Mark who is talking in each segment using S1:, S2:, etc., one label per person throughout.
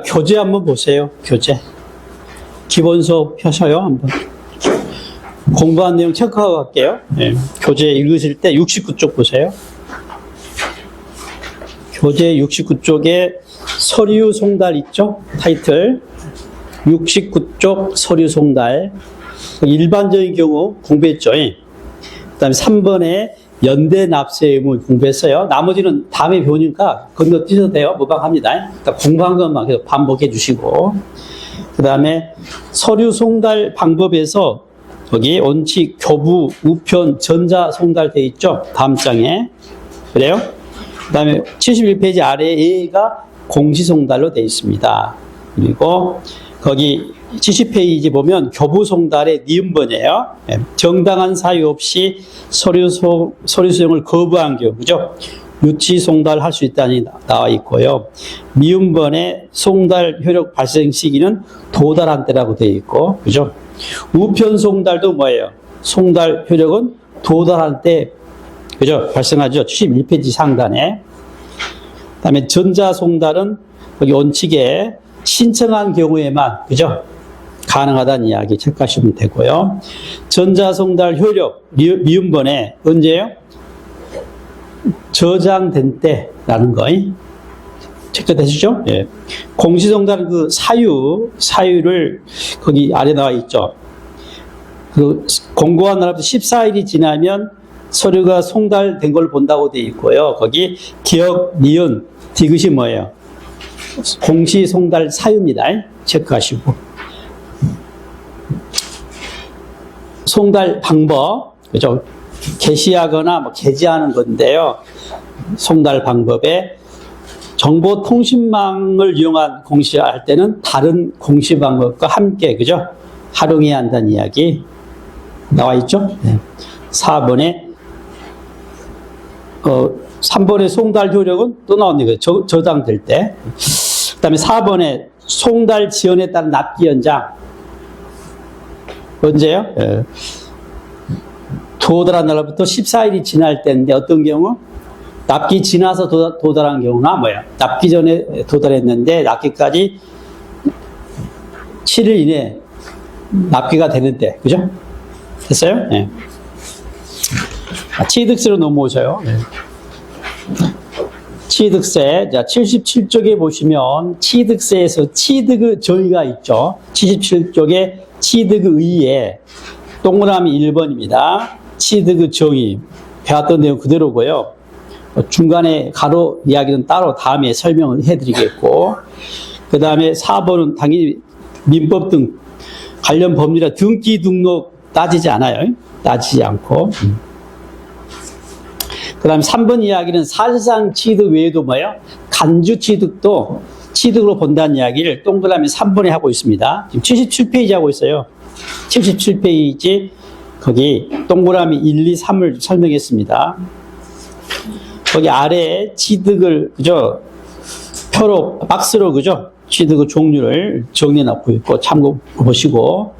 S1: 교재 한번 보세요. 교재. 기본 수업 펴셔요, 한번. 공부한 내용 체크하고 갈게요. 네. 교재 읽으실 때 69쪽 보세요. 교재 69쪽에 서류 송달 있죠? 타이틀. 69쪽 서류 송달. 일반적인 경우 공부했죠. 그 다음에 3번에 연대 납세 의무 공부했어요. 나머지는 다음에 배우니까 건너뛰셔도 돼요. 무방합니다. 그러니까 공부한 것만 계속 반복해 주시고. 그 다음에 서류 송달 방법에서 여기 원칙, 교부, 우편, 전자 송달되어 있죠. 다음 장에. 그래요? 그 다음에 71페이지 아래에 A가 공시 송달로 되어 있습니다. 그리고 거기 70페이지 보면 교부 송달의 니은번이에요. 정당한 사유 없이 서류 수용을 거부한 경우, 그죠? 유치 송달할 수 있다니 나와 있고요. 미음번의 송달 효력 발생 시기는 도달한 때라고 되어 있고, 그죠? 우편 송달도 뭐예요? 송달 효력은 도달한 때, 그죠? 발생하죠. 71페이지 상단에. 그 다음에 전자 송달은 여기 원칙에 신청한 경우에만, 그죠? 가능하다는 이야기 체크하시면 되고요. 전자 송달 효력, 미음번에 언제요? 저장된 때라는 거 체크되시죠? 예. 공시송달 그 사유를 거기 아래 나와 있죠. 그 공고한 날부터 14일이 지나면 서류가 송달된 걸 본다고 되어 있고요. 거기 기억, 니은, 디귿이 뭐예요? 공시송달 사유입니다. 체크하시고. 송달 방법, 그죠? 게시하거나 게재하는 건데요. 송달 방법에 정보통신망을 이용한 공시할 때는 다른 공시 방법과 함께, 그죠? 활용해야 한다는 이야기 나와 있죠? 네. 4번에 3번의 송달 효력은 또 나옵니다. 저장될 때. 그 다음에 4번에 송달 지연에 따른 납기 연장. 언제요? 예. 도달한 날부터 14일이 지날 때인데 어떤 경우? 납기 지나서 도달한 경우나 뭐야? 납기 전에 도달했는데 납기까지 7일 이내 납기가 되는데, 그죠? 됐어요? 네. 취득세로 넘어오셔요. 네. 취득세, 자, 77쪽에 보시면 취득세에서 취득의 정의가 있죠. 77쪽에 취득의 의의에 동그라미 1번입니다. 취득의 정의. 배웠던 내용 그대로고요. 중간에 가로 이야기는 따로 다음에 설명을 해드리겠고, 그 다음에 4번은 당연히 민법 등 관련 법률이라 등기 등록 따지지 않아요. 따지지 않고. 그 다음에 3번 이야기는 사실상 취득 외에도 뭐예요? 간주 취득도 취득으로 본다는 이야기를 동그라미 3번에 하고 있습니다. 지금 77페이지 하고 있어요. 77페이지 거기 동그라미 1, 2, 3을 설명했습니다. 거기 아래에 취득을, 그죠? 표로, 박스로, 그죠? 취득의 종류를 정리해 놓고 있고, 참고 보시고.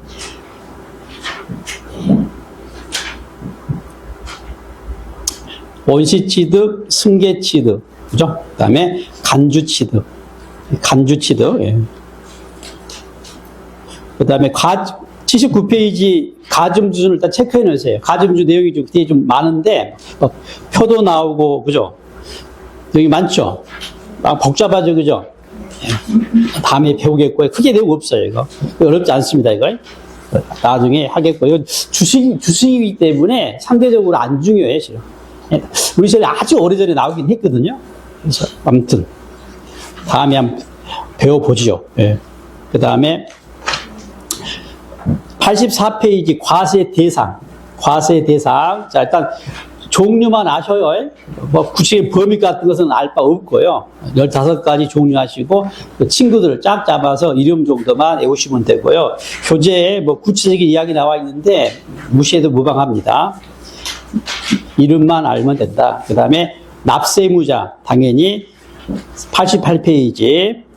S1: 원시 취득, 승계 취득, 그죠? 그 다음에 간주 취득. 예. 그 다음에 79페이지 가점주를 일단 체크해 놓으세요. 가점주 내용이 좀 되게 좀 많은데, 표도 나오고, 그죠? 여기 많죠? 복잡하죠, 그죠? 다음에 배우겠고요. 크게 내용 없어요, 이거. 어렵지 않습니다, 이거. 나중에 하겠고요. 이건 주식이기 때문에 상대적으로 안 중요해요, 지금. 우리 시절에 아주 오래전에 나오긴 했거든요. 그래서, 아무튼, 다음에 한번 배워보시죠. 예. 그 다음에, 84페이지 과세 대상. 자, 일단 종류만 아셔요. 뭐 구체적인 범위 같은 것은 알 바 없고요. 15가지 종류 하시고 친구들을 쫙 잡아서 이름 정도만 외우시면 되고요. 교재에 뭐 구체적인 이야기 나와 있는데 무시해도 무방합니다. 이름만 알면 된다. 그 다음에 납세의무자 당연히 88페이지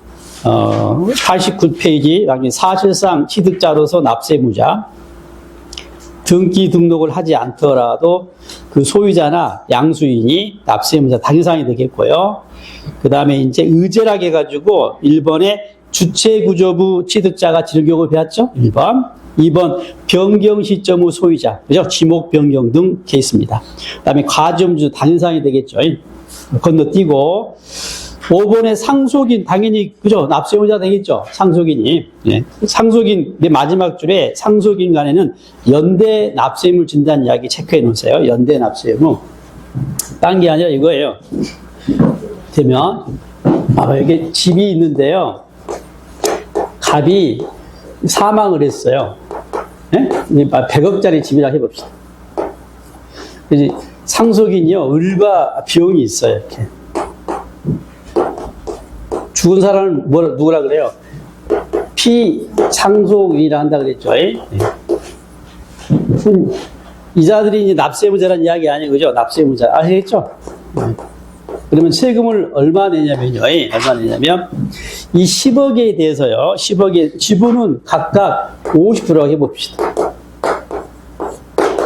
S1: 89페이지, 사실상 취득자로서 납세의무자. 등기 등록을 하지 않더라도 그 소유자나 양수인이 납세의무자 당연상이 되겠고요. 그 다음에 이제 의제라고 해가지고 1번에 주체구조부 취득자가 지는 경우 배웠죠? 1번. 2번 변경 시점 후 소유자, 그죠? 지목 변경 등 케이스입니다. 그 다음에 과점주 당연상이 되겠죠. 건너뛰고 5번에 상속인 당연히 그죠? 납세의무자 되겠죠? 상속인이. 예. 상속인 맨 마지막 줄에 상속인 간에는 연대 납세의무를 진다는 이야기 체크해 놓으세요. 연대 납세의무. 딴 게 아니라 이거예요. 되면 이게 집이 있는데요. 갑이 사망을 했어요. 예? 100억짜리 집이라 해봅시다. 상속인이요, 을과 비용이 있어요, 이렇게. 죽은 사람은 누구라 그래요? 피상속인이라 한다 그랬죠. 예? 이자들이 이제 납세의무자라는 이야기 아니에요, 그죠? 납세의무자. 아시겠죠? 그러면 세금을 얼마 내냐면요. 얼마 내냐면, 이 10억에 대해서요, 10억의 지분은 각각 50%라고 해봅시다.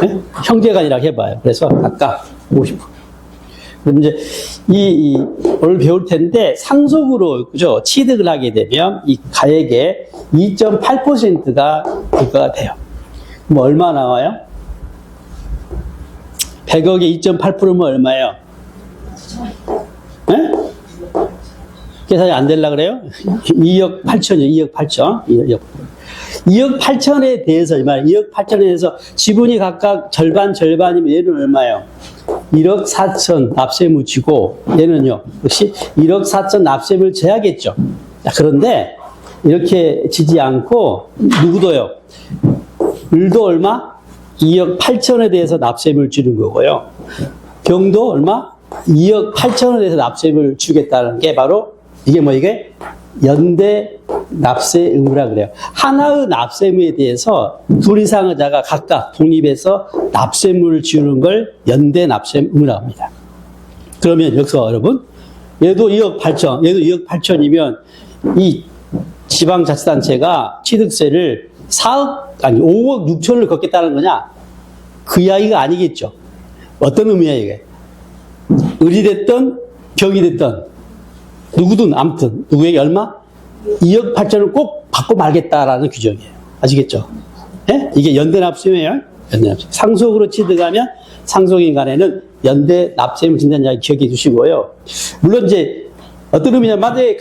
S1: 네? 형제간이라고 해봐요. 그래서 각각 50%. 그럼 이제, 오늘 배울 텐데, 상속으로, 그죠? 취득을 하게 되면, 이 가액의 2.8%가 부과가 돼요. 그럼 얼마 나와요? 100억에 2.8%면 얼마예요? 네? 계산이 안 되려고 그래요? 2억 8천이요, 2억 8천. 2억 8천에 대해서, 2억 8천에 대해서 지분이 각각 절반이면 얘는 얼마예요? 1억 4천 납세의무 지고, 얘는요, 역시 1억 4천 납세의무를 져야겠죠. 그런데, 이렇게 지지 않고, 누구도요? 을도 얼마? 2억 8천에 대해서 납세의무를 지는 거고요. 병도 얼마? 2억 8천원에 대해서 납세의무를 주겠다는 게 바로 이게 연대 납세 의무라 그래요. 하나의 납세 의무에 대해서 둘 이상의 자가 각각 독립해서 납세 의무를 지우는 걸 연대 납세 의무라고 합니다. 그러면 여기서 여러분, 얘도 2억 8천, 얘도 2억 8천이면 이 지방자치단체가 취득세를 5억 6천을 걷겠다는 거냐? 그 이야기가 아니겠죠. 어떤 의미야, 이게? 을이 됐든 병이 됐든 누구든 아무튼 누구에게 얼마? 2억 8천을 꼭 받고 말겠다라는 규정이에요. 아시겠죠? 예? 이게 연대납세예요. 연대납세. 상속으로 취득하면 상속인 간에는 연대 납세임을 진다는 이야기 기억해 주시고요. 물론 이제 어떤 의미냐면 만약에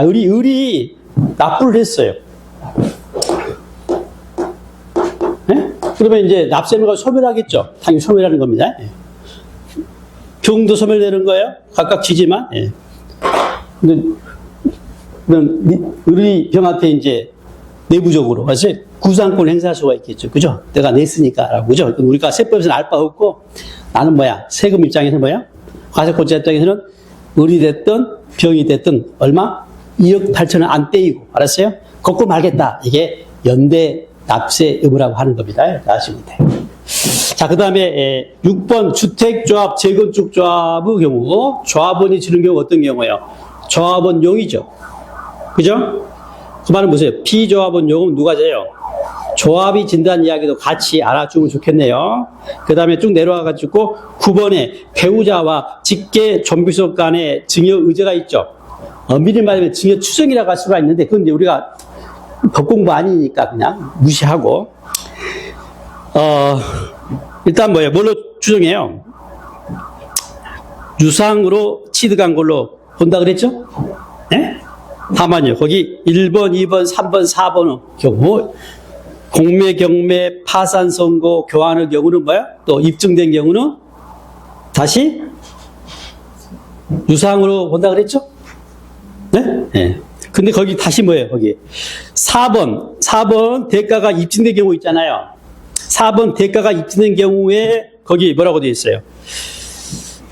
S1: 을이 납부를 했어요. 예? 그러면 이제 납세의무가 소멸하겠죠. 당연히 소멸하는 겁니다. 예. 병도 소멸되는 거예요. 각각 지지만. 예. 근데 을이 병한테 이제 내부적으로 사실 구상권을 행사할 수가 있겠죠. 그죠? 내가 냈으니까. 그죠? 우리가 세법에서는 알 바 없고 나는 뭐야? 세금 입장에서 뭐야? 과세권자 입장에서는 을이 됐든 병이 됐든 얼마? 2억 8천원 안 떼이고. 알았어요? 걷고 말겠다. 이게 연대 납세 의무라고 하는 겁니다. 아시면 돼요. 자, 그 다음에 6번 주택조합, 재건축조합의 경우 조합원이 지는 경우 어떤 경우예요? 조합원용이죠. 그죠? 그 말은 보세요. 피조합원용은 누가 져요? 조합이 진다는 이야기도 같이 알아주면 좋겠네요. 그 다음에 쭉 내려와가지고 9번에 배우자와 직계 존비속 간의 증여 의제가 있죠. 미리 말하면 증여 추정이라고 할 수가 있는데 그런데 우리가 법 공부 아니니까 그냥 무시하고 일단 뭐예요? 뭘로 추정해요? 유상으로 취득한 걸로 본다 그랬죠? 네? 다만요. 거기 1번, 2번, 3번, 4번의 경우 공매, 경매, 파산, 선고, 교환의 경우는 뭐야? 또 입증된 경우는 다시 유상으로 본다 그랬죠? 네? 네. 근데 거기 다시 뭐예요? 거기 4번 대가가 입증된 경우 있잖아요. 4번 대가가 입증된 경우에 거기 뭐라고 되어 있어요?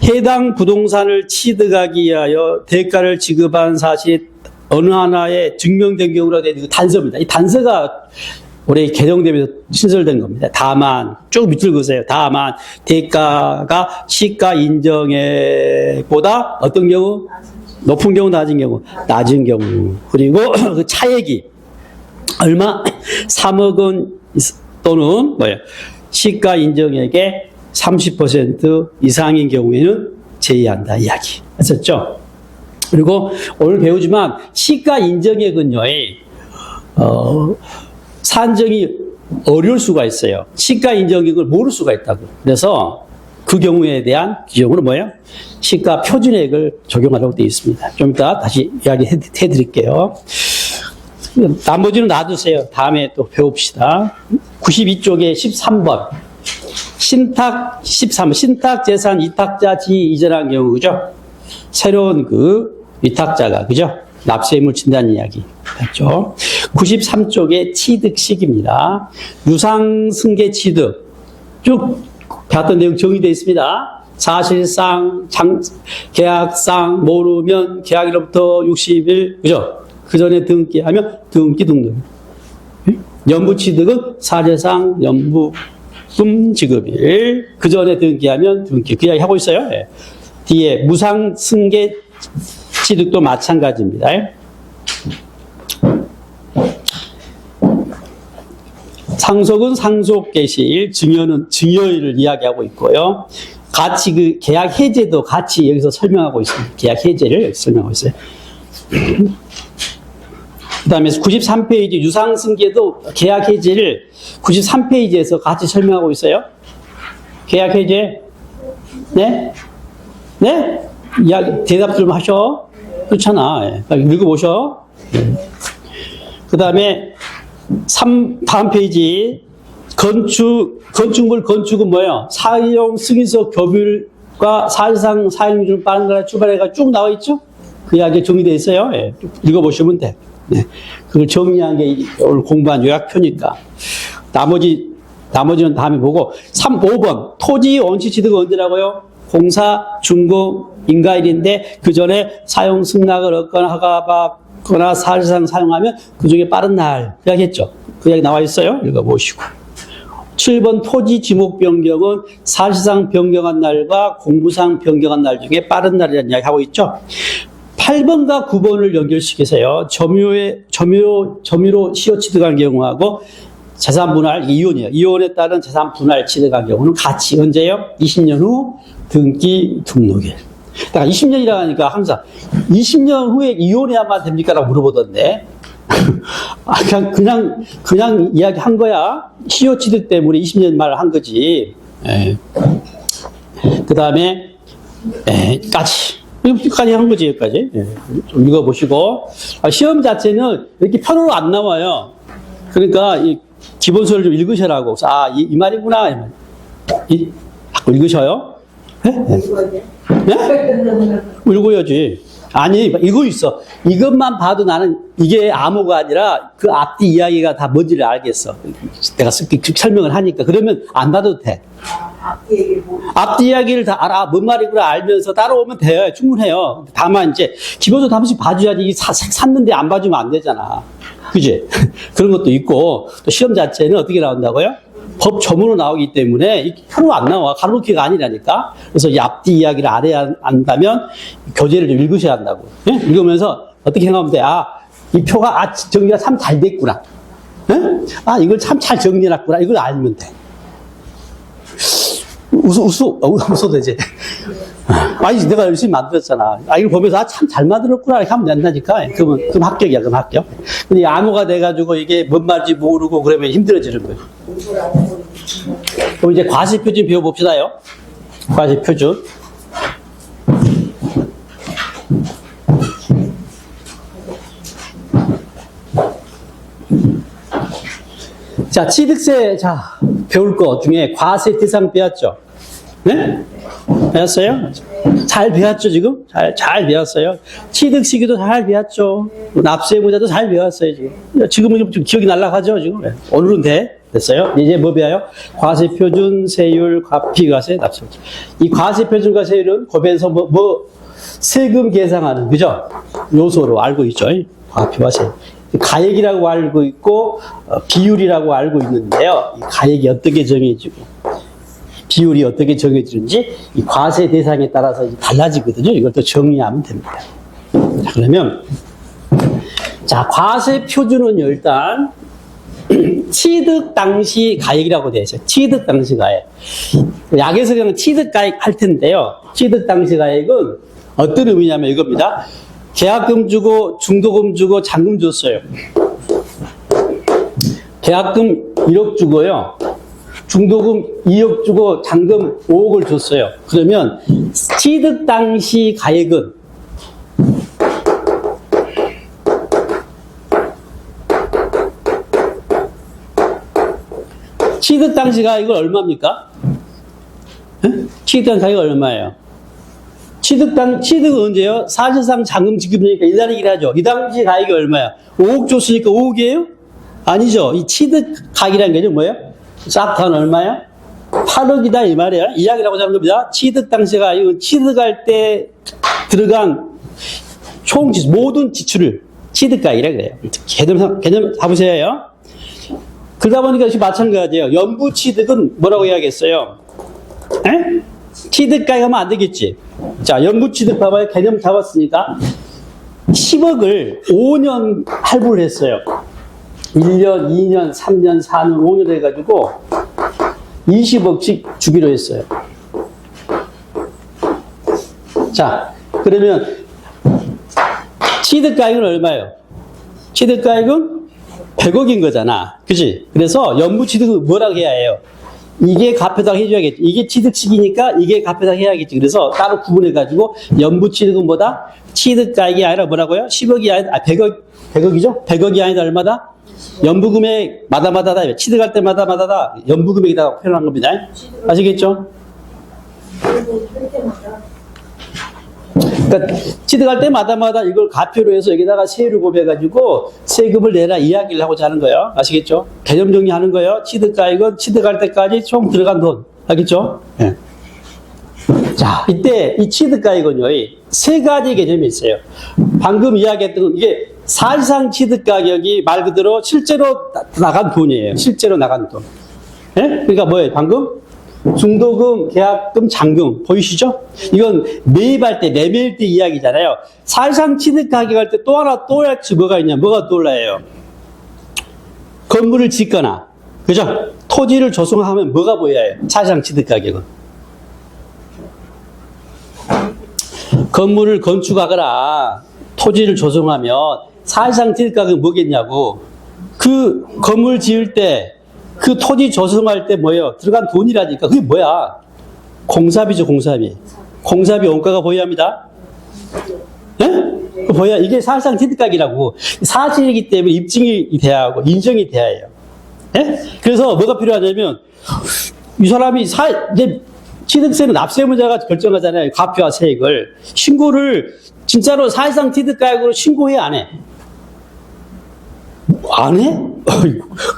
S1: 해당 부동산을 취득하기 위하여 대가를 지급한 사실이 어느 하나에 증명된 경우라 되어 있는 단서입니다. 이 단서가 올해 개정되면서 신설된 겁니다. 다만 쭉 밑줄 그으세요. 다만 대가가 시가 인정액보다 어떤 경우? 높은 경우, 낮은 경우? 낮은 경우. 그리고 그 차액이 얼마? 3억 원 또는 뭐예요? 시가 인정액의 30% 이상인 경우에는 제외한다 이야기 했었죠. 그리고 오늘 배우지만 시가 인정액은요, 산정이 어려울 수가 있어요. 시가 인정액을 모를 수가 있다고. 그래서 그 경우에 대한 규정으로 뭐예요? 시가 표준액을 적용하라고 되어 있습니다. 좀 이따 다시 이야기해 드릴게요. 나머지는 놔두세요. 다음에 또 배웁시다. 92쪽에 13번. 신탁 13번. 신탁 재산 이탁자 지위 이전한 경우, 그죠? 새로운 그 위탁자가, 그죠? 납세의무를 진다는 이야기. 맞죠? 93쪽에 취득식입니다. 유상승계 취득. 쭉 배웠던 내용 정리되어 있습니다. 사실상, 계약상 모르면 계약일로부터 60일, 그죠? 그 전에 등기하면 등기 등록. 연부 취득은 사실상 연부금 지급일. 그 전에 등기하면 등기. 그 이야기 하고 있어요. 예. 뒤에 무상승계 취득도 마찬가지입니다. 상속은 상속 개시일, 증여는 증여일을 이야기하고 있고요. 같이 그 계약 해제도 같이 여기서 설명하고 있습니다. 계약 해제를 여기서 설명하고 있어요. 그 다음에 93페이지 유상승계도 계약 해제를 93페이지에서 같이 설명하고 있어요. 계약 해제. 네? 네? 이야기, 대답 좀 하셔. 그렇잖아. 예. 읽어보셔. 그 다음에 다음 페이지. 건축물 건축은 뭐예요? 사용 승인서 교부율과 사실상 사용 중 빠른 거라 출발해가 쭉 나와 있죠? 그 이야기 정리되어 있어요. 예. 읽어보시면 돼. 네. 그걸 정리한 게 오늘 공부한 요약표니까. 나머지는 다음에 보고. 5번. 토지 원시 취득은 언제라고요? 공사, 준공, 인가일인데 그 전에 사용 승낙을 얻거나 허가받거나 사실상 사용하면 그 중에 빠른 날 이야기했죠. 그 이야기 나와 있어요. 읽어보시고. 7번 토지 지목 변경은 사실상 변경한 날과 공부상 변경한 날 중에 빠른 날이라는 이야기 하고 있죠. 8번과 9번을 연결시키세요. 점유로 시효 취득한 경우하고 재산 분할, 이혼이에요. 이혼에 따른 재산 분할 취득한 경우는 같이 언제요? 20년 후 등기 등록일. 그러니까 20년이라 하니까 항상 20년 후에 이혼해야만 됩니까? 라고 물어보던데. 그냥 이야기 한 거야. 시효 취득 때문에 20년 말을 한 거지. 그 다음에, 여기까지 한 거지, 여기까지. 좀 읽어보시고. 시험 자체는 이렇게 편으로 안 나와요. 그러니까, 기본서를 좀 읽으시라고. 이 말이구나. 자꾸 읽으셔요. 네? 읽어야지. 아니, 이거 있어. 이것만 봐도 나는 이게 암호가 아니라 그 앞뒤 이야기가 다 뭔지를 알겠어. 내가 설명을 하니까. 그러면 안 봐도 돼. 앞뒤 이야기를 다 알아. 뭔 말이구나 알면서 따라오면 돼요. 충분해요. 다만 이제 기본적으로 한 번씩 봐줘야지. 책 샀는데 안 봐주면 안 되잖아. 그지? 그런 것도 있고, 또 시험 자체는 어떻게 나온다고요? 법 조문으로 나오기 때문에 표로 안 나와. 가로놓기가 아니라니까. 그래서 이 앞뒤 이야기를 알아야 한다면 교재를 좀 읽으셔야 한다고. 예? 읽으면서 어떻게 생각하면 돼? 이 표가 정리가 참 잘 됐구나. 예? 이걸 참 잘 정리해놨구나. 이걸 알면 돼. 웃어도 되지. 내가 열심히 만들었잖아. 이걸 보면서 참 잘 만들었구나. 이렇게 하면 된다니까. 그럼 합격이야, 그럼 합격. 근데 암호가 돼가지고 이게 뭔 말인지 모르고 그러면 힘들어지는 거예요. 그럼 이제 과세표준 배워봅시다요. 과세표준. 자, 취득세, 배울 것 중에 과세 대상 배웠죠? 네? 배웠어요? 잘 배웠죠, 지금? 잘 배웠어요. 취득 시기도 잘 배웠죠. 납세의무자도 잘 배웠어요, 지금. 지금은 좀 기억이 날라가죠, 지금. 네. 오늘은 됐어요. 이제 뭐 배워요? 과세표준, 세율, 비과세, 납세의무자. 이 과세표준과 세율은 법에서 세금 계상하는, 그죠? 요소로 알고 있죠. 과표와 세율. 가액이라고 알고 있고 비율이라고 알고 있는데요. 이 가액이 어떻게 정해지고 비율이 어떻게 정해지는지 이 과세 대상에 따라서 달라지거든요. 이걸 또 정리하면 됩니다. 그러면 과세 표준은요, 일단 취득 당시 가액이라고 되어 있어요. 취득 당시 가액. 약에서 그냥 취득 가액 할 텐데요. 취득 당시 가액은 어떤 의미냐면 이겁니다. 계약금 주고 중도금 주고 잔금 줬어요. 계약금 1억 주고요. 중도금 2억 주고 잔금 5억을 줬어요. 그러면 취득 당시 가액은 취득 당시 가액은 얼마입니까? 취득 당시 가액은 얼마예요? 취득은 언제요? 사실상 잔금 지급이니까 일단이긴 하죠. 이 당시 가액이 얼마야? 5억 줬으니까 5억이에요? 아니죠. 이 취득 가액이라는 게 뭐예요? 싹 한 얼마야? 8억이다 이 말이야. 이야기라고 하는 겁니다. 취득 당시 가액은 취득할 때 들어간 총 모든 지출을 취득 가액이라 그래요. 개념 잡으세요. 그러다 보니까 역시 마찬가지예요. 연부 취득은 뭐라고 해야겠어요? 에? 취득 가액 하면 안 되겠지. 자, 연부 취득 봐봐요. 개념 잡았으니까 10억을 5년 할부를 했어요. 1년, 2년, 3년, 4년, 5년 해가지고 20억씩 주기로 했어요. 자, 그러면 취득가액은 얼마예요? 취득가액은 100억인 거잖아. 그치? 그래서 연부취득은 뭐라고 해야 해요? 이게 갚여당 해줘야겠지. 이게 취득식이니까 이게 갚여당 해야겠지. 그래서 따로 구분해가지고 연부취득은 뭐다? 취득가액이 아니라 뭐라고요? 10억이 아니라, 100억이죠? 100억이 아니라 얼마다? 연부금액 마다마다다. 취득할 때 마다마다다. 연부금액이라고 표현한 겁니다. 아시겠죠? 그러니까 취득할 때 마다마다 이걸 가표로 해서 여기다가 세율을 곱해가지고 세금을 내라 이야기를 하고자 하는 거예요. 아시겠죠? 개념 정리하는 거예요. 취득가액은 취득할 때까지 총 들어간 돈. 알겠죠? 네. 자, 이때 이 취득가액은요, 세 가지 개념이 있어요. 방금 이야기했던 건 이게 사실상 취득가격이 말 그대로 실제로 나간 돈이에요. 실제로 나간 돈. 예? 그러니까 뭐예요? 방금? 중도금, 계약금, 잔금. 보이시죠? 이건 매입할 때, 매매일 때 이야기잖아요. 사실상 취득가격 할 때 또 하나 또 할지 뭐가 있냐? 뭐가 또 올라요? 건물을 짓거나, 그죠? 토지를 조성하면 뭐가 보여요? 사실상 취득가격은. 건물을 건축하거나 토지를 조성하면 사실상 취득가격은 뭐겠냐고. 그 건물 지을 때 그 토지 조성할 때 뭐예요? 들어간 돈이라니까. 그게 뭐야? 공사비죠, 공사비. 공사비 원가가 보여야 합니다. 예? 그 뭐야? 이게 사실상 취득가격이라고. 사실이기 때문에 입증이 돼야 하고 인정이 돼야 해요. 예? 그래서 뭐가 필요하냐면 이 사람이 이제 취득세는 납세문자가 결정하잖아요. 과표와 세액을. 신고를 진짜로 사실상 취득가액으로 신고해 안 해? 안 해?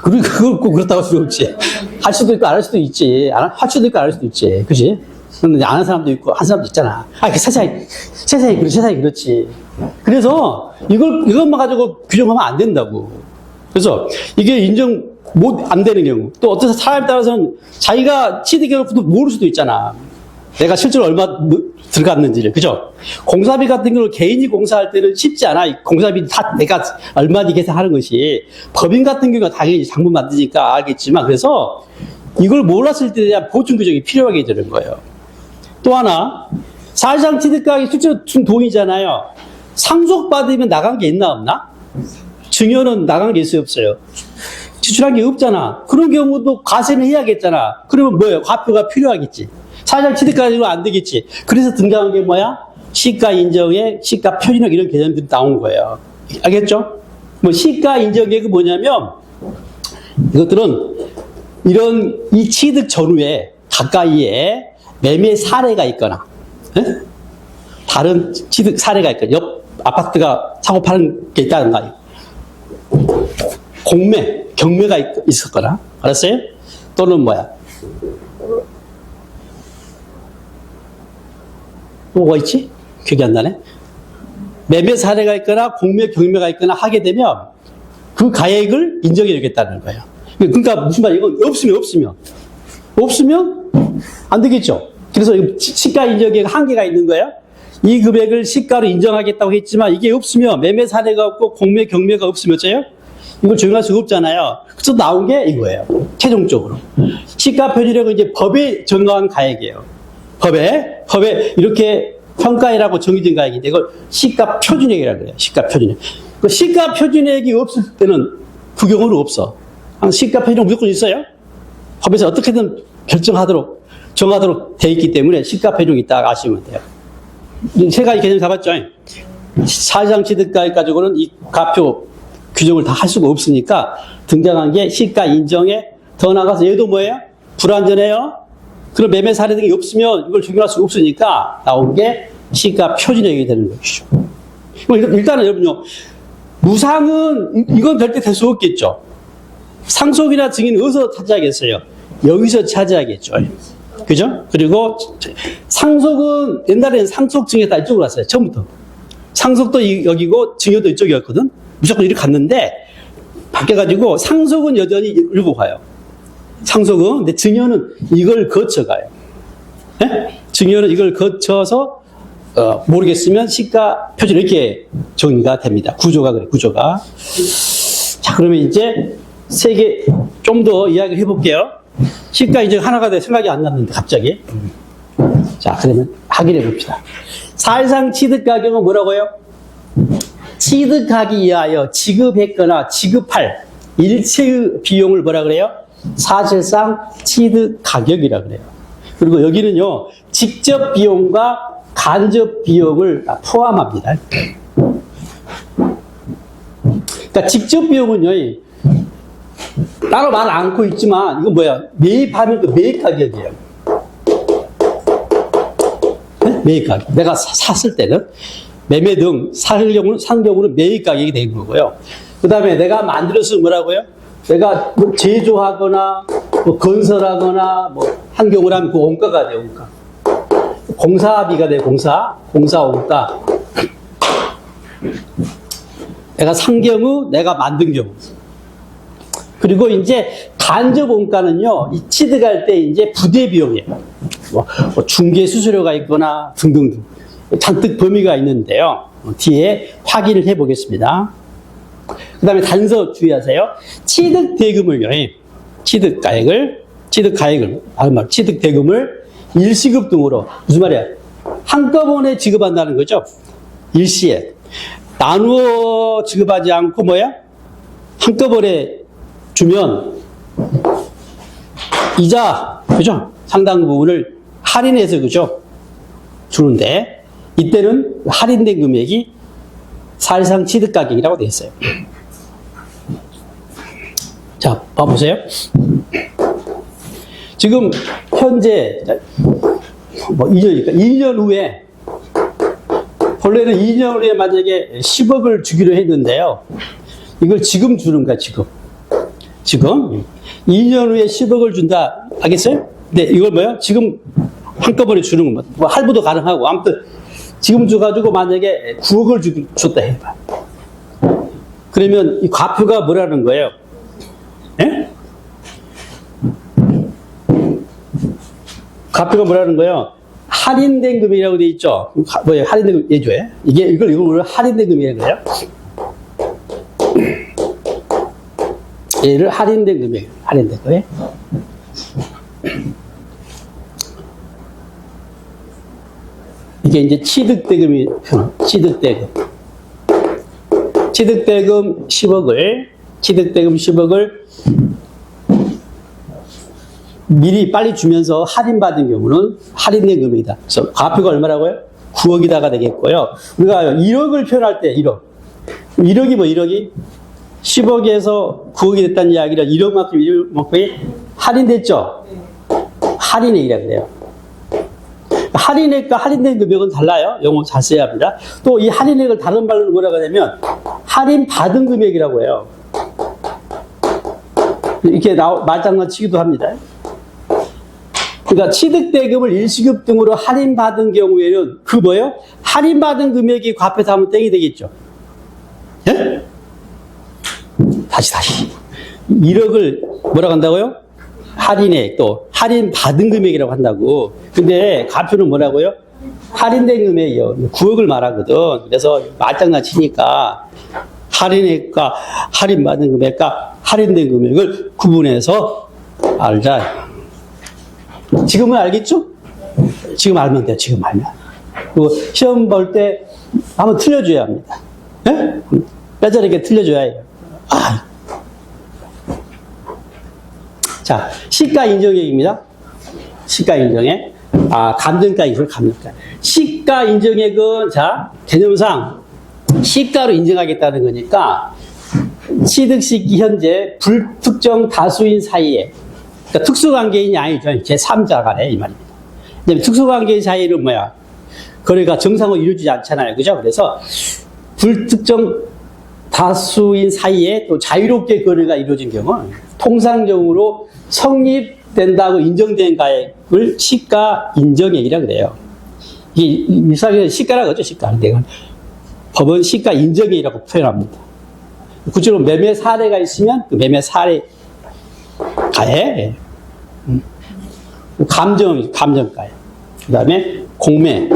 S1: 그걸 꼭 그렇다고 할 수도 없지. 할 수도 있고 안 할 수도 있지. 할 수도 있고 안 할 수도 있지. 그지? 근데 안 하는 사람도 있고 한 사람도 있잖아. 세상이 그렇지. 그래서 이것만 가지고 규정하면 안 된다고. 그래서 이게 인정 안 되는 경우. 또 어떤 사람에 따라서는 자기가 취득해놓고도 모를 수도 있잖아. 내가 실제로 얼마 들어갔는지를. 그죠? 공사비 같은 경우는 개인이 공사할 때는 쉽지 않아. 공사비 다 내가 얼마인지 계산하는 것이. 법인 같은 경우는 당연히 장부 만드니까 알겠지만, 그래서 이걸 몰랐을 때에 대한 보충 규정이 필요하게 되는 거예요. 또 하나, 사실상 취득가액이 실제로 준 돈이잖아요. 상속받으면 나간 게 있나 없나? 증여는 나간 게 있어요 없어요? 지출한 게 없잖아. 그런 경우도 과세는 해야겠잖아. 그러면 뭐예요? 과표가 필요하겠지. 사실상 취득가액으로 안 되겠지. 그래서 등장한 게 뭐야? 시가 인정에 시가 표준액 이런 개념들이 나온 거예요. 알겠죠? 뭐 시가 인정액이 뭐냐면 이것들은 이 취득 전후에 가까이에 매매 사례가 있거나 다른 취득 사례가 있거나 옆 아파트가 사고 파는 게 있다든가 경매가 있었거나 알았어요? 또는 뭐야? 뭐가 있지? 기억이 안 나네. 매매 사례가 있거나 경매가 있거나 하게 되면 그 가액을 인정해 주겠다는 거예요. 그러니까 무슨 말 이건 없으면 안 되겠죠. 그래서 시가 인정액 한계가 있는 거예요. 이 금액을 시가로 인정하겠다고 했지만 이게 없으면 매매 사례가 없고 경매가 없으면 어째요? 이걸 적용할 수가 없잖아요. 그래서 나온 게 이거예요. 최종적으로. 시가 표준액은 이제 법에 정한 가액이에요. 법에 이렇게 평가액이라고 정해진 가액인데 이걸 시가 표준액이라고 해요. 시가 표준액. 그 시가 표준액이 없을 때는 그 경우는 없어. 시가 표준액 무조건 있어요. 법에서 어떻게든 정하도록 돼 있기 때문에 시가 표준액이 있다고 아시면 돼요. 세 가지 개념 잡았죠. 사실상 취득가액 가지고는 이 가표 규정을 다 할 수가 없으니까 등장한 게 시가 인정에 더 나가서 얘도 뭐예요? 불완전해요. 그런 매매 사례 등이 없으면 이걸 적용할 수가 없으니까 나온 게 시가 표준액이 되는 것이죠. 일단은 여러분요, 무상은 이건 절대 될 수 없겠죠. 상속이나 증인은 어디서 찾아야겠어요? 여기서 찾아야겠죠. 그죠? 그리고 상속은 옛날에는 상속증에 다 이쪽으로 왔어요. 처음부터. 상속도 여기고 증여도 이쪽이었거든. 무조건 이렇게 갔는데 바뀌어가지고 상속은 여전히 이리로 가요. 상속은. 근데 증여는 이걸 거쳐가요. 네? 증여는 이걸 거쳐서 모르겠으면 시가 표준 이렇게 정리가 됩니다. 구조가 그래, 구조가. 자, 그러면 이제 세 개 좀 더 이야기를 해볼게요. 시가 이제 하나가 돼 생각이 안 났는데 갑자기. 자, 그러면 확인해 봅시다. 사실상 취득 가격은 뭐라고요? 취득하기 위하여 지급했거나 지급할 일체의 비용을 뭐라 그래요? 사실상 취득 가격이라 그래요. 그리고 여기는요, 직접 비용과 간접 비용을 다 포함합니다. 그러니까 직접 비용은요, 따로 말 않고 있지만 이건 뭐야? 매입하면 그 매입 가격이에요. 네? 매입 가격. 내가 샀을 때는 매매 등 산 경우는 매입 가격이 되는 거고요. 그 다음에 내가 만들어서 뭐라고요? 내가 뭐 제조하거나 뭐 건설하거나 뭐 한 경우라면 그 원가가 돼요. 원가. 공사비가 돼요. 공사 원가. 내가 산 경우, 내가 만든 경우. 그리고 이제 간접 원가는요, 이 취득할 때 이제 부대 비용이에요. 뭐 중개 수수료가 있거나 등등등. 잔뜩 범위가 있는데요. 뒤에 확인을 해 보겠습니다. 그 다음에 단서 주의하세요. 취득 대금을요, 취득 대금을 일시급 등으로, 무슨 말이야? 한꺼번에 지급한다는 거죠. 일시에. 나누어 지급하지 않고 뭐야? 한꺼번에 주면 이자, 그죠? 상당 부분을 할인해서, 그죠? 주는데, 이때는 할인된 금액이 사실상 취득 가격이라고 되어 있어요. 자, 봐보세요. 지금 현재 뭐 2년이니까 2년 후에, 본래는 2년 후에 만약에 10억을 주기로 했는데요. 이걸 지금 주는 거야, 지금. 2년 후에 10억을 준다. 알겠어요? 근데 이걸 뭐야? 지금 한꺼번에 주는 겁니다. 뭐 할부도 가능하고. 아무튼 지금 줘가지고 만약에 9억을 줬다 해봐. 그러면 이 과표가 뭐라는 거예요? 예? 과표가 뭐라는 거예요? 할인된 금액이라고 돼 있죠? 뭐예요? 할인된 금액, 예조에? 이걸 할인된 금액이라고 해요? 얘를 할인된 금액, 할인된 거예요? 이게 이제 취득대금 10억을 미리 빨리 주면서 할인받은 경우는 할인된 금액이다. 그래서 과표가 얼마라고요? 9억이다가 되겠고요. 우리가 1억을 표현할 때 1억. 1억이 뭐 1억이? 10억에서 9억이 됐다는 이야기를 1억만큼이 할인됐죠? 할인액이라고 그래요. 할인액과 할인된 금액은 달라요. 용어 잘 써야 합니다. 또 이 할인액을 다른 말로 뭐라고 하냐면 할인받은 금액이라고 해요. 이렇게 말장난치기도 합니다. 그러니까 취득대금을 일시급 등으로 할인받은 경우에는 그 뭐예요? 할인받은 금액이 과표에서 하면 땡이 되겠죠. 예? 다시 1억을 뭐라고 한다고요? 할인액, 또 할인받은 금액이라고 한다고. 근데 과표는 뭐라고요? 할인된 금액이요. 9억을 말하거든. 그래서 말장난 치니까 할인액과 할인받은 금액과 할인된 금액을 구분해서 알자. 지금은 알겠죠? 지금 알면 돼요. 지금 알면. 그리고 시험 볼 때 한번 틀려줘야 합니다. 네? 뼈저리게 틀려줘야 해요. 아. 자, 시가 인정액입니다. 시가 인정액. 감정가 이걸 감정가. 시가 인정액은, 자, 개념상 시가로 인정하겠다는 거니까, 취득 시기 현재 불특정 다수인 사이에, 그러니까 특수관계인이 아니죠. 제3자간에 이 말입니다. 특수관계인 사이는 뭐야? 거래가 정상으로 이루어지지 않잖아요. 그죠? 그래서 불특정 다수인 사이에 또 자유롭게 거래가 이루어진 경우는 통상적으로 성립된다고 인정된 가액을 시가 인정액이라고 그래요. 이게 일상에서 시가라고 하죠. 시가. 내가 법은 시가 인정액이라고 표현합니다. 구체적으로 매매 사례가 있으면 그 매매 사례 가액, 감정가액, 그 다음에 공매,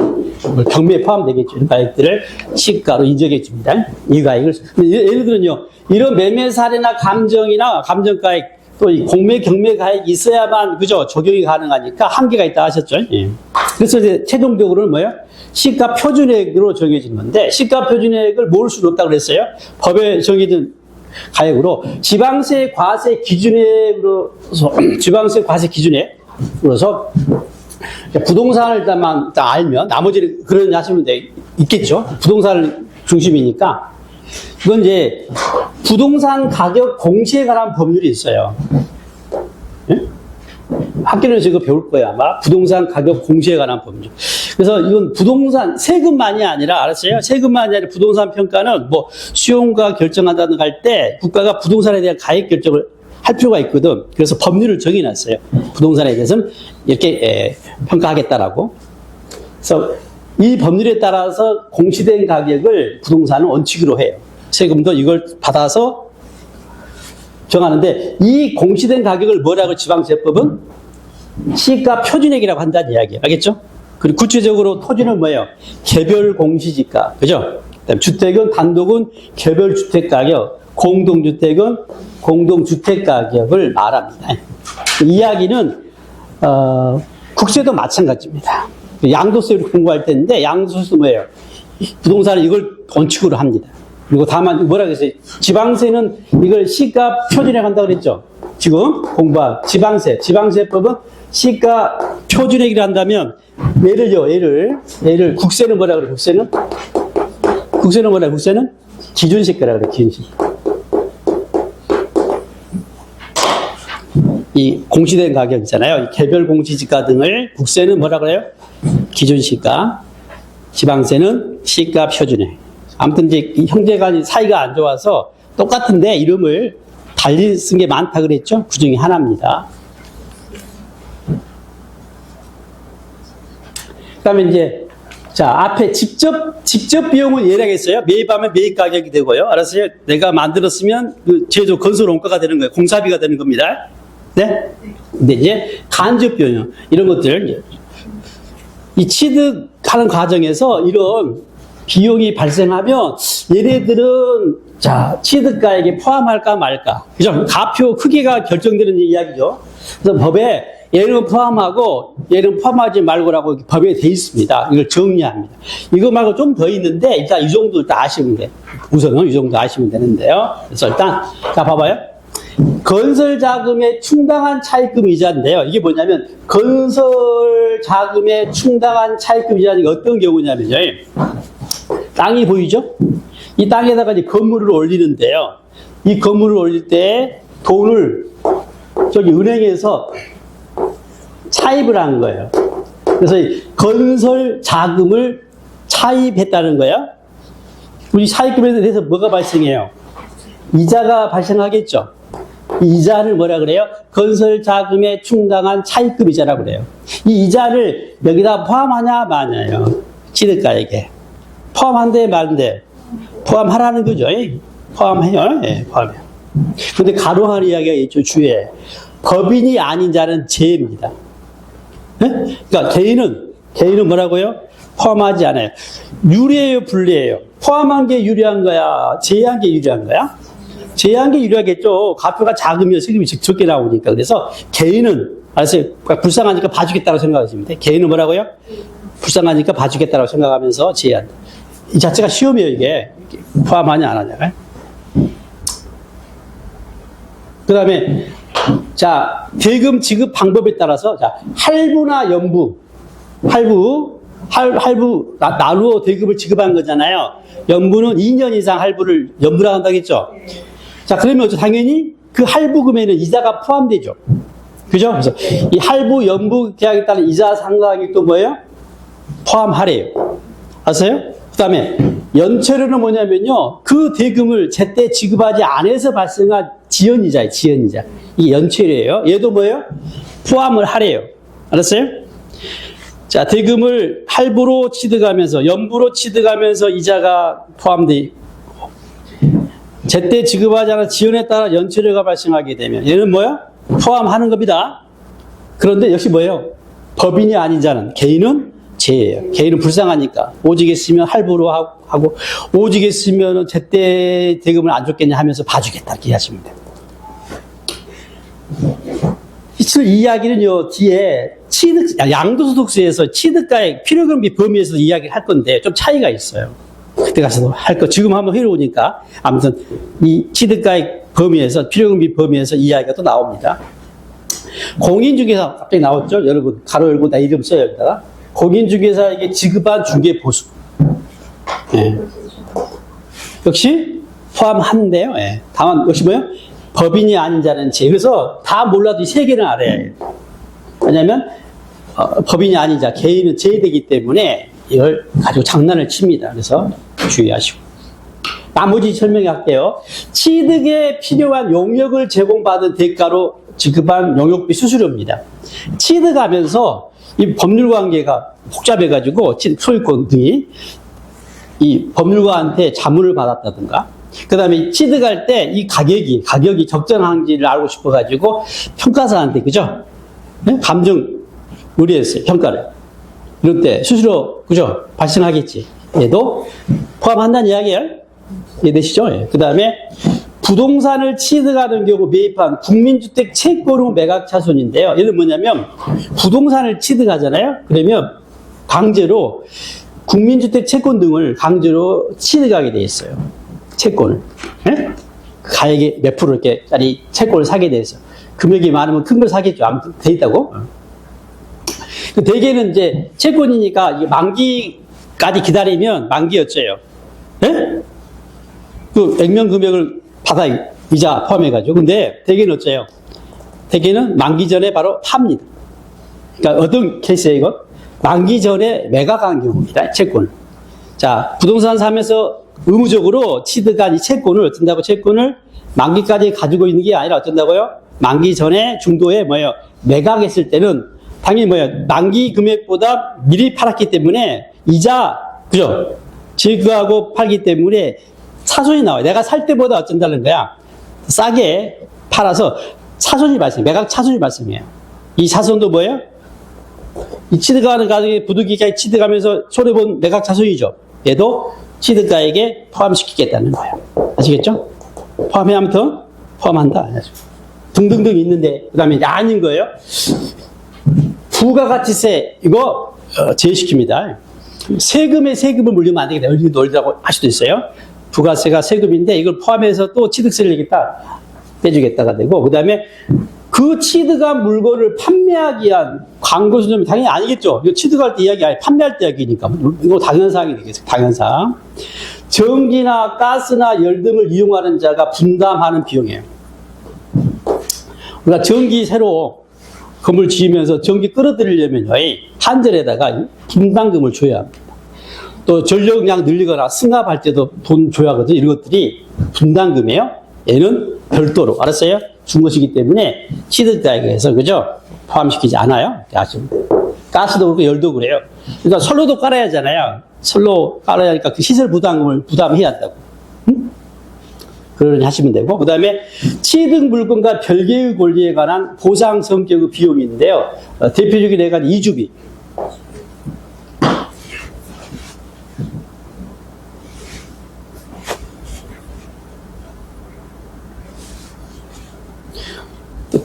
S1: 경매에 포함되겠죠. 이런 가액들을 시가로 인정해 줍니다. 이 가액을. 예를 들면요, 이런 매매 사례나 감정이나 감정가액, 또 이 공매, 경매 가액이 있어야만, 그죠? 적용이 가능하니까 한계가 있다 하셨죠. 예. 그래서 이제 최종적으로는 뭐예요? 시가 표준액으로 정해진 건데, 시가 표준액을 모을 수는 없다고 그랬어요. 법에 정해진 가액으로 지방세 과세 기준액으로서 지방세 과세 기준액으로서 부동산을 일단 알면 나머지는 그런 하시면 있겠죠. 부동산 중심이니까 이건 이제 부동산 가격 공시에 관한 법률이 있어요. 예? 학교에서 이거 배울 거예요 아마. 부동산 가격 공시에 관한 법률. 그래서 이건 부동산 세금만이 아니라 알았어요? 세금만이 아니라 부동산 평가는 뭐 수용가 결정한다는 할 때 국가가 부동산에 대한 가액 결정을 할 필요가 있거든. 그래서 법률을 정해놨어요. 부동산에 대해서는 이렇게 평가하겠다라고. 그래서 이 법률에 따라서 공시된 가격을 부동산은 원칙으로 해요. 세금도 이걸 받아서 정하는데 이 공시된 가격을 뭐라고 지방세법은 시가 표준액이라고 한다는 이야기예요. 알겠죠? 그리고 구체적으로 토지는 뭐예요? 개별 공시지가. 그죠? 그다음에 주택은 단독은 개별 주택 가격, 공동주택은 공동주택 가격을 말합니다. 이 이야기는 국세도 마찬가지입니다. 양도세를 공부할 때인데 양도세도 뭐예요? 부동산은 이걸 원칙으로 합니다. 그리고 다만 뭐라 그랬어요? 지방세는 이걸 시가 표준액 한다고 그랬죠? 지금 공부한 지방세법은 시가 표준액이라 한다면 예를 국세는 뭐라 그래? 국세는 뭐라 그래? 국세는 기준시가라 그래. 기준시가. 이 공시된 가격 있잖아요. 개별 공시지가 등을 국세는 뭐라 그래요? 기준시가. 지방세는 시가 표준액. 아무튼 이제 형제간 사이가 안 좋아서 똑같은데 이름을 달리 쓴 게 많다 그랬죠? 그 중에 하나입니다. 그 다음에 이제, 자, 앞에 직접 비용은 예약했어요. 매입하면 매입 가격이 되고요. 알았어요? 내가 만들었으면 그 제조 건설 원가가 되는 거예요. 공사비가 되는 겁니다. 네? 근데 이제 간접 비용, 이런 것들, 이 취득하는 과정에서 이런 비용이 발생하면 얘네들은 자, 취득가액에 포함할까 말까. 그죠? 가표 크기가 결정되는 이야기죠. 그래서 법에 얘는 포함하고 얘는 포함하지 말고라고 법에 돼 있습니다. 이걸 정리합니다. 이거 말고 좀 더 있는데 일단 이 정도 일단 아시면 돼. 우선은 이 정도 아시면 되는데요. 그래서 일단 자 봐봐요. 건설 자금에 충당한 차입금 이자인데요. 이게 뭐냐면 건설 자금에 충당한 차입금 이자는 어떤 경우냐면요. 땅이 보이죠? 이 땅에다가 이제 건물을 올리는데요. 이 건물을 올릴 때 돈을 저기 은행에서 차입을 한 거예요. 그래서 건설 자금을 차입했다는 거야. 우리 차입금에 대해서 뭐가 발생해요? 이자가 발생하겠죠. 이 이자를 뭐라 그래요? 건설 자금에 충당한 차입금 이자라고 그래요. 이 이자를 여기다 포함하냐 마냐요. 취득가액에. 포함한대 말인데 포함하라는 거죠. 포함해요. 예, 포함해요. 근데 가로한 이야기가 있죠. 주에 법인이 아닌 자는 죄입니다. 네? 그러니까 개인은 뭐라고요? 포함하지 않아요. 유리예요, 불리예요? 포함한 게 유리한 거야? 제외한 게 유리한 거야? 제외한 게 유리하겠죠. 가표가 작으면 세금이 적게 나오니까. 그래서 개인은, 알았어요? 불쌍하니까 봐주겠다고 생각하시면 돼. 개인은 뭐라고요? 불쌍하니까 봐주겠다고 생각하면서 제외한다. 이 자체가 시험이에요, 이게. 포함하냐, 안 하냐. 그 다음에, 자, 대금 지급 방법에 따라서, 자, 할부나 연부, 할부, 나누어 대금을 지급한 거잖아요. 연부는 2년 이상 할부를 연부라고 한다고 했죠. 자, 그러면 당연히 그 할부금에는 이자가 포함되죠. 그죠? 그래서 이 할부, 연부 계약에 따른 이자 상당액이 또 뭐예요? 포함하래요. 아세요? 그 다음에 연체료는 뭐냐면요. 그 대금을 제때 지급하지 않아서 발생한 지연이자예요. 지연이자. 이게 연체료예요. 얘도 뭐예요? 포함을 하래요. 알았어요? 자, 대금을 할부로 취득하면서, 연부로 취득하면서 이자가 포함되어 있고, 제때 지급하지 않은 지연에 따라 연체료가 발생하게 되면, 얘는 뭐야? 포함하는 겁니다. 그런데 역시 뭐예요? 법인이 아닌 자는, 개인은 제예요. 개인은 불쌍하니까. 오직 했으면 할부로 하고, 오직 했으면 제때 대금을 안 줬겠냐 하면서 봐주겠다. 이렇게 하시면 돼요. 이 이야기는요, 뒤에 양도소득세에서 취득가액 필요금비 범위에서 이야기를 할 건데, 좀 차이가 있어요. 그때 가서도 할 거, 지금 한번 해놓으니까, 아무튼, 이 취득가액 범위에서, 필요금비 범위에서 이야기가 또 나옵니다. 공인중개사, 갑자기 나왔죠? 여러분, 가로 열고 나 이름 써요, 여기다가. 공인중개사에게 지급한 중개보수. 예. 역시 포함하는데요. 예. 다만, 역시 뭐예요? 법인이 아닌 자는 제. 그래서 다 몰라도 이 세 개는 알아야 해요. 왜냐면, 법인이 아닌 자, 개인은 제외되기 때문에 이걸 가지고 장난을 칩니다. 그래서 주의하시고. 나머지 설명할게요. 취득에 필요한 용역을 제공받은 대가로 지급한 용역비 수수료입니다. 취득하면서 이 법률 관계가 복잡해가지고 소유권 등이 이 법률가한테 자문을 받았다든가, 그 다음에 취득할 때 이 가격이 적정한지를 알고 싶어가지고 평가사한테, 그죠? 네? 감정 의뢰했어요, 평가를. 이럴 때 수수료, 그죠? 발생하겠지. 얘도 포함한다는 이야기예요. 이해되시죠? 예. 그 다음에 부동산을 취득하는 경우 매입한 국민주택 채권 후 매각 차손인데요. 얘는 뭐냐면 부동산을 취득하잖아요. 그러면 강제로 국민주택 채권 등을 강제로 취득하게 돼 있어요. 채권을. 네? 가액의 몇 프로 이렇게 짜리 채권을 사게 돼 있어요. 금액이 많으면 큰 걸 사겠죠. 아무튼 돼 있다고. 대개는 이제 채권이니까 이게 만기까지 기다리면 만기였죠요. 네? 그 액면 금액을 받아 이자 포함해가지고. 근데 대개는 어째요? 대개는 만기 전에 바로 팝니다. 그러니까 어떤 케이스예요, 이거? 만기 전에 매각한 경우입니다, 채권을. 자, 부동산 사면서 의무적으로 취득한 이 채권을 어쩐다고? 채권을 만기까지 가지고 있는 게 아니라 어쩐다고요? 만기 전에 중도에 뭐예요? 매각했을 때는 당연히 뭐예요? 만기 금액보다 미리 팔았기 때문에 이자, 그죠? 지급하고 팔기 때문에 차손이 나와요. 내가 살 때보다 어쩐다는 거야? 싸게 팔아서 차손이 발생, 매각 차손이 발생해요. 이 차손도 뭐예요? 이 취득하는 가격에 부득이하게 취득하면서 손해본 매각 차손이죠. 얘도 취득가액에 포함시키겠다는 거예요. 아시겠죠? 포함해, 아무튼 포함한다. 등등등 있는데, 그 다음에 아닌 거예요. 부가가치세, 이거 제외시킵니다. 세금에 세금을 물리면 안 되겠다. 놀리라고 할 수도 있어요. 부가세가 세금인데 이걸 포함해서 또 취득세를 내겠다, 빼주겠다가 되고, 그 다음에 그 취득한 물건을 판매하기 위한 광고수준이 당연히 아니겠죠. 이거 취득할 때 이야기 아니 판매할 때 이야기니까. 이거 당연사항이 되겠어요. 당연사항. 전기나 가스나 열 등을 이용하는 자가 분담하는 비용이에요. 우리가 전기 새로 건물 지으면서 전기 끌어들이려면 한전에다가 분담금을 줘야 합니다. 또 전력량 늘리거나 승합할 때도 돈 줘야 하거든요. 이런 것들이 분담금이에요. 얘는 별도로, 알았어요? 준 것이기 때문에 취득가액에서, 그죠? 포함시키지 않아요. 아시면 돼요. 가스도 그렇고 열도 그래요. 그러니까 선로도 깔아야 하잖아요. 선로 깔아야 하니까 그 시설 부담금을 부담해야 한다고. 응? 그러니 하시면 되고, 그 다음에 취득 물건과 별개의 권리에 관한 보상 성격의 비용이 있는데요. 대표적인 예가 이주비.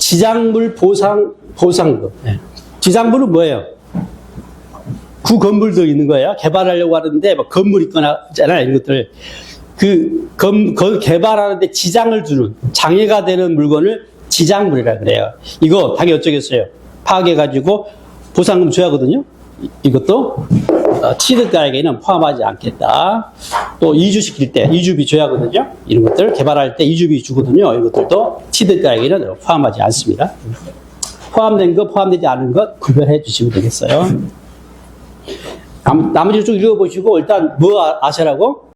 S1: 지장물 보상금. 예. 지장물은 뭐예요? 구 건물도 있는 거예요. 개발하려고 하는데 뭐 건물 있거나 있잖아요. 이런 것들. 그 개발하는데 지장을 주는, 장애가 되는 물건을 지장물이라 그래요. 이거 당연히 어쩌겠어요. 파악해가지고 보상금 줘야 하거든요. 이것도 취득가액에는 포함하지 않겠다. 또 이주시킬 때 이주비 줘야 하거든요. 이런 것들 개발할 때 이주비 주거든요. 이것들도 취득가액에는 포함하지 않습니다. 포함된 것, 포함되지 않은 것 구별해 주시면 되겠어요. 나머지 좀 읽어보시고 일단 뭐 아시라고?